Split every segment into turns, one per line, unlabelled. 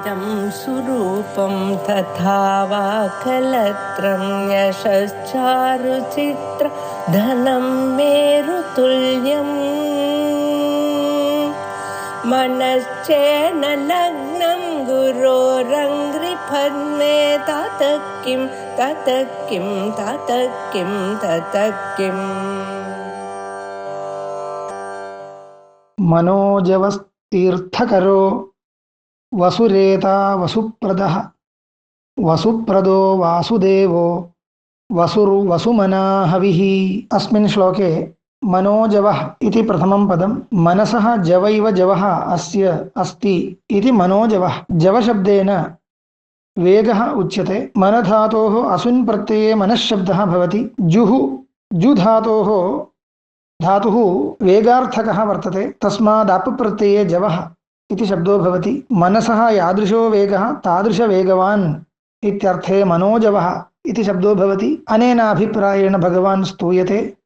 इदं सुरूपं तथा वा कलत्रं यशश्चारुचित्र धनं मेरुतुल्यम् मनश्चेन लग्नं गुरोरङ्घ्रिपद्मे ततः किं ततः किं ततः किं ततः किम्
मनोजवस्तीर्थकरो वसुरेता वसुप्रदः वसुप्रदो वासुदेवो वसुमना हविः। अस्मिन् श्लोके मनोजवः इति प्रथमं पदं मनसः जवैव जवः अस्य अस्ति इति मनोजवः। जवशब्देन वेगः उच्यते। मनधातोः असुन् प्रत्यये मनःशब्दः भवति। धातुः वेगार्थकः वर्तते, तस्मादाप् प्रत्यये जवः इति शब्दो भवति। मनसः यादृशो वेगः तादृशवेगवान् इत्यर्थे मनोजवः इति शब्दो भवति। अनेन अभिप्रायेण भगवान् स्तूयते,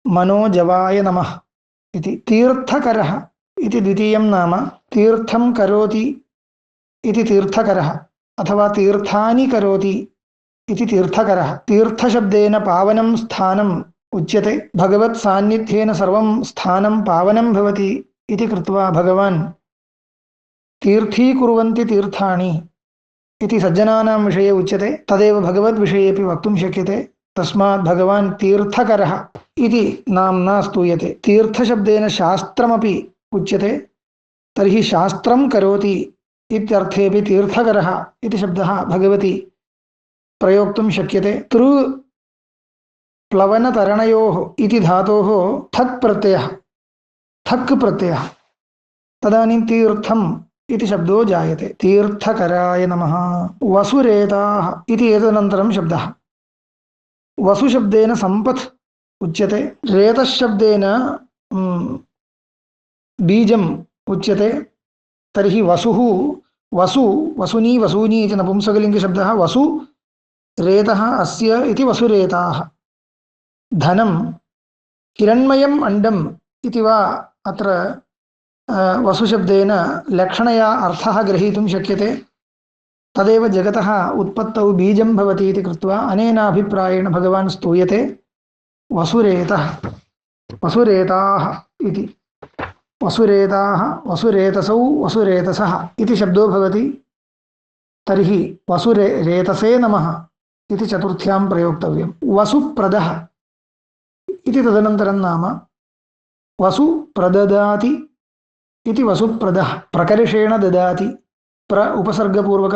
मनोजवाय नमः इति। तीर्थकरः इति द्वितीयं नाम। तीर्थं करोति इति तीर्थकरः अथवा तीर्थानि करोति इति तीर्थकरः। तीर्थशब्देन पावनं स्थानम् उच्यते। भगवत् सान्निध्येन सर्वं स्थानं पावनं भवति इति कृत्वा भगवान् तीर्थीकुर्वन्ति तीर्थानि इति सज्जनानां विषये उच्यते। तदेव भगवद्विषयेपि वक्तुं शक्यते। तस्मात् भगवान् तीर्थकरः इति नाम्ना स्तूयते। तीर्थशब्देन शास्त्रमपि उच्यते, तर्हि शास्त्रं करोति इत्यर्थेपि तीर्थकरः इति शब्दः भगवति प्रयोक्तुं शक्यते। प्लवनतरणयोः इति धातोः थक् प्रत्ययः तदानीं तीर्थम् इति शब्दो जायते। तीर्थकराय नमः। वसुरेताः इति एतदनन्तरं शब्दः। वसुशब्देन सम्पत् उच्यते। रेतशब्देन बीजम् उच्यते। तर्हि वसूनी इति नपुंसकलिङ्गशब्दः। वसु रेतः अस्य इति वसुरेताः। धनं हिरण्मयम् अण्डम् इति वा अत्र वसुशब्देन लक्षणया अर्थः ग्रहीतुं शक्यते। तदेव जगतः उत्पत्तौ बीजं भवति इति कृत्वा अनेन अभिप्रायेण भगवान् स्तूयते। वसुरेताः इति। वसुरेताः, वसुरेतसौ, वसुरेतसः इति शब्दो भवति। तर्हि रेतसे नमः इति चतुर्थ्यां प्रयोक्तव्यं। वसुप्रदः इति तदनन्तरं नाम। वसु प्रददाति इति वसुप्रदः। प्रकर्षेण ददाति। प्र उपसर्गपूर्वक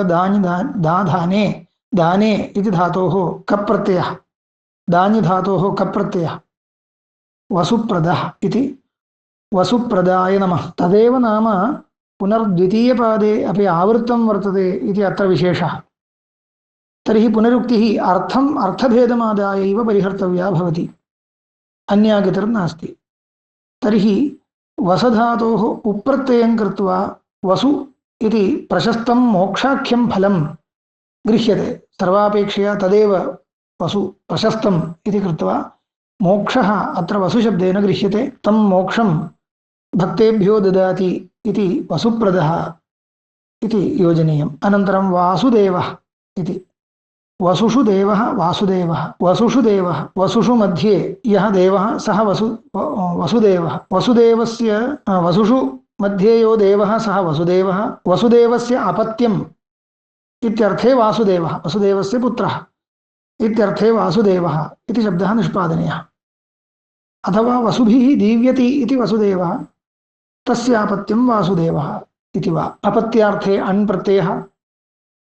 दाने इति धातोः कप्रत्ययः। दानि धातोः कप्रत्ययः। वसुप्रदः इति। वसुप्रदाय नमः। तदेव नाम पुनर्द्वितीयपादे अपि आवृत्तं वर्तते इति अत्र विशेषः। तर्हि पुनरुक्तिः अर्थभेदमादाय एव परिहर्तव्या भवति, अन्या गतिर्नास्ति। तर्हि वसधातोः उप्रत्ययं कृत्वा वसु इति प्रशस्तं मोक्षाख्यं फलं गृह्यते। सर्वापेक्षया तदेव वसु प्रशस्तम् इति कृत्वा मोक्षः अत्र वसुशब्देन गृह्यते। तं मोक्षं भक्तेभ्यो ददाति इति वसुप्रदः इति योजनीयम्। अनन्तरं वासुदेवः इति। वसुषु देवः वासुदेवः। वसुषु देवः, वसुषु मध्ये यः देवः सः वसुदेवः। वसुषु मध्ये यो देवः सः वसुदेवः। वसुदेवस्य अपत्यम् इत्यर्थे वासुदेवः, वसुदेवस्य पुत्रः इत्यर्थे वासुदेवः इति शब्दः निष्पादनीयः। अथवा वसुभिः दीव्यति इति वसुदेवः, तस्य अपत्यं वासुदेवः इति वा। अपत्यार्थे अण् प्रत्ययः।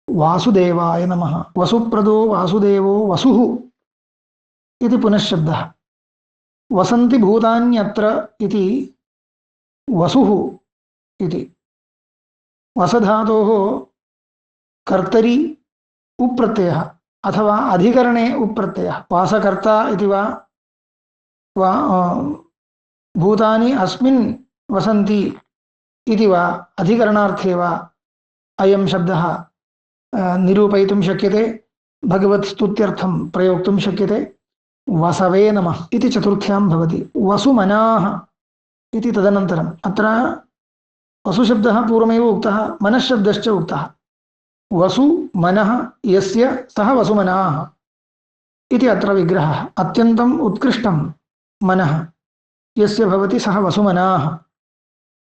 वासुदेवाय नमः। वसुप्रदो वासुदेवो वसुः इति पुनःशब्दः। वसन्ति भूतान्यत्र इति वसुः इति। वसधातोः कर्तरि उप्रत्ययः अथवा अधिकरणे उप्रत्ययः। वासकर्ता इति वा भूतानि अस्मिन् वसन्ति इति वा अधिकरणार्थे वा अयं शब्दः निरूपयितुं शक्यते। भगवत् स्तुत्यर्थं प्रयोक्तुं शक्यते। वसवे नमः इति चतुर्थ्यां भवति। वसुमनाः इति तदनन्तरम्। अत्र वसुशब्दः पूर्वमेव उक्तः, मनःशब्दश्च उक्तः। वसु मनः यस्य सः वसुमनाः इति अत्र विग्रहः। अत्यन्तम् उत्कृष्टं मनः यस्य भवति सः वसुमनाः,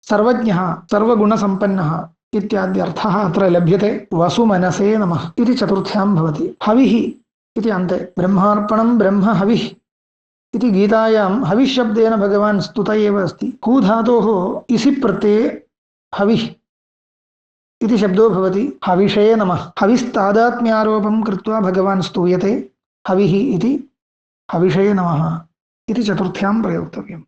सर्वज्ञः सर्वगुणसम्पन्नः इत्याद्यर्थः अत्र लभ्यते। वसुमनसे नमः इति चतुर्थ्यां भवति। हविः इति अन्ते ब्रह्मार्पणं ब्रह्म हविः इति गीतायां हविशब्देन भगवान् स्तुत एव अस्ति। कू धातोः इसि प्रत्यये हविः इति शब्दो भवति। हविषे नमः। हविस्तादात्म्यारोपं कृत्वा भगवान् स्तूयते। हविः इति हविषे नमः इति चतुर्थ्यां प्रयोक्तव्यम्।